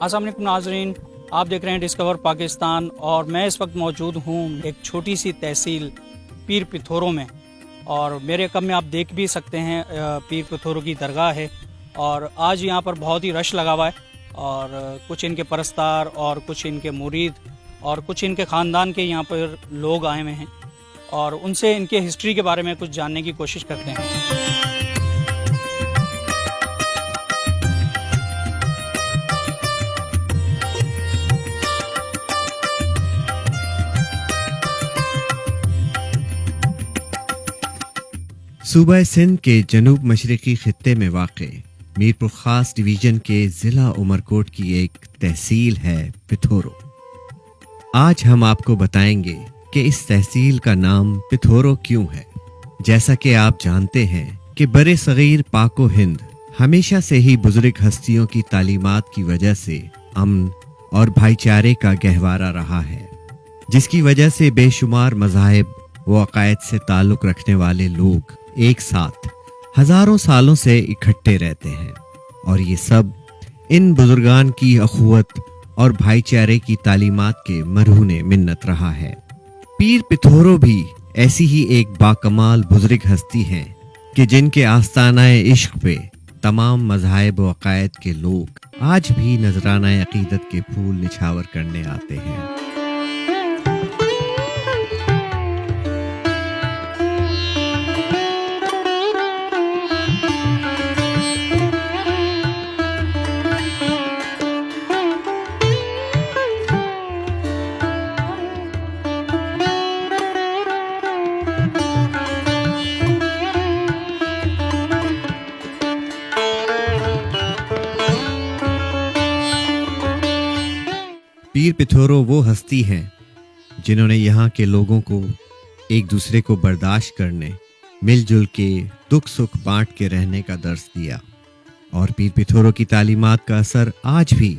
السلام علیکم ناظرین، آپ دیکھ رہے ہیں ڈسکور پاکستان اور میں اس وقت موجود ہوں ایک چھوٹی سی تحصیل پیر پتھوروں میں، اور میرے کم میں آپ دیکھ بھی سکتے ہیں پیر پتھوروں کی درگاہ ہے، اور آج یہاں پر بہت ہی رش لگا ہوا ہے، اور کچھ ان کے پرستار اور کچھ ان کے مرید اور کچھ ان کے خاندان کے یہاں پر لوگ آئے ہوئے ہیں، اور ان سے ان کے ہسٹری کے بارے میں کچھ جاننے کی کوشش کرتے ہیں۔ صوبہ سندھ کے جنوب مشرقی خطے میں واقع میرپور خاص ڈویژن کے ضلع عمرکوٹ کی ایک تحصیل ہے پتھورو۔ آج ہم آپ کو بتائیں گے کہ اس تحصیل کا نام پتھورو کیوں ہے۔ جیسا کہ آپ جانتے ہیں کہ برِ صغیر پاک و ہند ہمیشہ سے ہی بزرگ ہستیوں کی تعلیمات کی وجہ سے امن اور بھائی چارے کا گہوارہ رہا ہے، جس کی وجہ سے بے شمار مذاہب و عقائد سے تعلق رکھنے والے لوگ ایک ساتھ ہزاروں سالوں سے اکٹھے رہتے ہیں، اور یہ سب ان بزرگان کی اخوت اور بھائی چارے کی تعلیمات کے مرہون منت رہا ہے۔ پیر پتھورو بھی ایسی ہی ایک باکمال بزرگ ہستی ہیں کہ جن کے آستانہ عشق پہ تمام مذاہب و عقائد کے لوگ آج بھی نذرانہ عقیدت کے پھول نچھاور کرنے آتے ہیں۔ پیر پتھورو وہ ہستی ہیں جنہوں نے یہاں کے لوگوں کو ایک دوسرے کو برداشت کرنے، مل جل کے دکھ سکھ بانٹ کے رہنے کا درس دیا، اور پیر پتھورو کی تعلیمات کا اثر آج بھی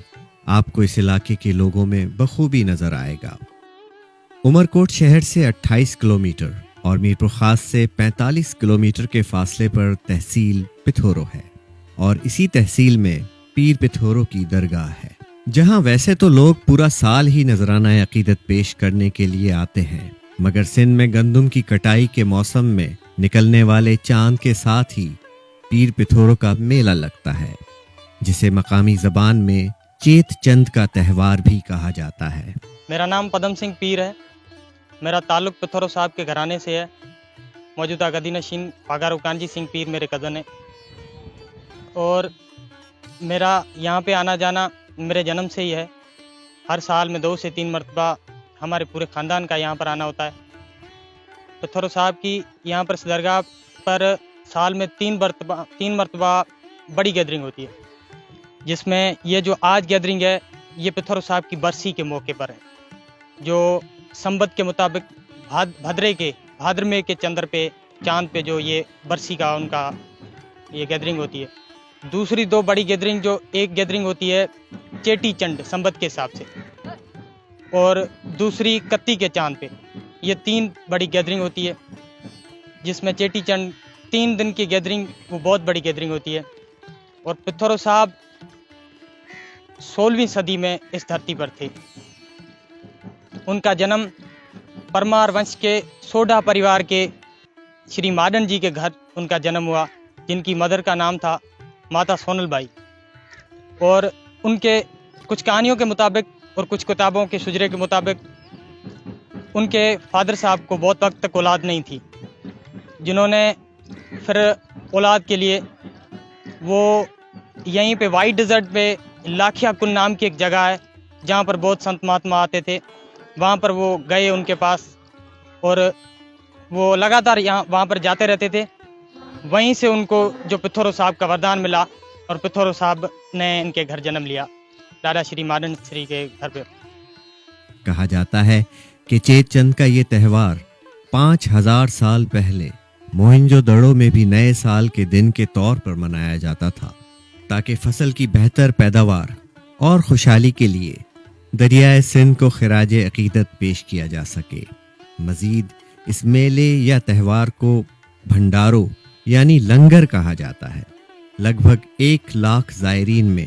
آپ کو اس علاقے کے لوگوں میں بخوبی نظر آئے گا۔ عمرکوٹ شہر سے 28 کلومیٹر اور میرپور خاص سے 45 کلومیٹر کے فاصلے پر تحصیل پتھورو ہے، اور اسی تحصیل میں پیر پتھورو کی درگاہ ہے، جہاں ویسے تو لوگ پورا سال ہی نذرانہ عقیدت پیش کرنے کے لیے آتے ہیں، مگر سندھ میں گندم کی کٹائی کے موسم میں نکلنے والے چاند کے ساتھ ہی پیر پتھورو کا میلہ لگتا ہے، جسے مقامی زبان میں چیت چند کا تہوار بھی کہا جاتا ہے۔ میرا نام پدم سنگھ پیر ہے، میرا تعلق پتھورو صاحب کے گھرانے سے ہے۔ موجودہ گدی نشین پاگارو کانجی سنگھ پیر میرے کزن ہیں، اور میرا یہاں پہ آنا جانا میرے جنم سے ہی ہے۔ ہر سال میں 2 سے 3 مرتبہ ہمارے پورے خاندان کا یہاں پر آنا ہوتا ہے۔ پتھورو صاحب کی یہاں پر درگاہ پر سال میں 3 مرتبہ بڑی گیدرنگ ہوتی ہے، جس میں یہ جو آج گیدرنگ ہے یہ پتھورو صاحب کی برسی کے موقع پر ہے، جو سنبت کے مطابق بھادرمے کے چندر پہ چاند پہ جو یہ برسی کا ان کا یہ گیدرنگ ہوتی ہے۔ دوسری 2 بڑی گیدرنگ، جو ایک گیدرنگ ہوتی ہے چیٹی چنڈ سنبت کے حساب سے، اور دوسری کتی کے چاند پہ، یہ 3 بڑی گیدرنگ ہوتی ہے، جس میں چیٹی چنڈ 3 دن کی گیدرنگ وہ بہت بڑی گیدرنگ ہوتی ہے۔ اور پتھورو صاحب 16ویں صدی میں اس دھرتی پر تھے۔ ان کا جنم پرمار ونش کے سوڈا پریوار کے شری ماڈن جی کے گھر ان کا جنم ہوا، جن کی مدر کا نام تھا ماتا سونل بائی، اور ان کے کچھ کہانیوں کے مطابق اور کچھ کتابوں کے شجرے کے مطابق ان کے فادر صاحب کو بہت وقت تک اولاد نہیں تھی، جنہوں نے پھر اولاد کے لیے وہ یہیں پہ وائٹ ڈیزرٹ پہ لاکھیا کن نام کی ایک جگہ ہے جہاں پر بہت سنت مہاتما آتے تھے، وہاں پر وہ گئے ان کے پاس، اور وہ لگاتار وہاں پر جاتے رہتے تھے۔ وہیں سے ان کو جو پتھورو صاحب کا وردان ملا، اور پتھورو صاحب نے ان کے گھر جنم لیا، دادا شری ماڈن شری کے گھر پہ۔ کہا جاتا ہے کہ چیت چند کا یہ تہوار 5000 سال پہلے موہنجو دڑو میں بھی نئے سال کے دن کے طور پر منایا جاتا تھا، تاکہ فصل کی بہتر پیداوار اور خوشحالی کے لیے دریائے سندھ کو خراج عقیدت پیش کیا جا سکے۔ مزید اس میلے یا تہوار کو بھنڈارو یعنی لنگر کہا جاتا ہے۔ لگ بھگ 1 لاکھ زائرین میں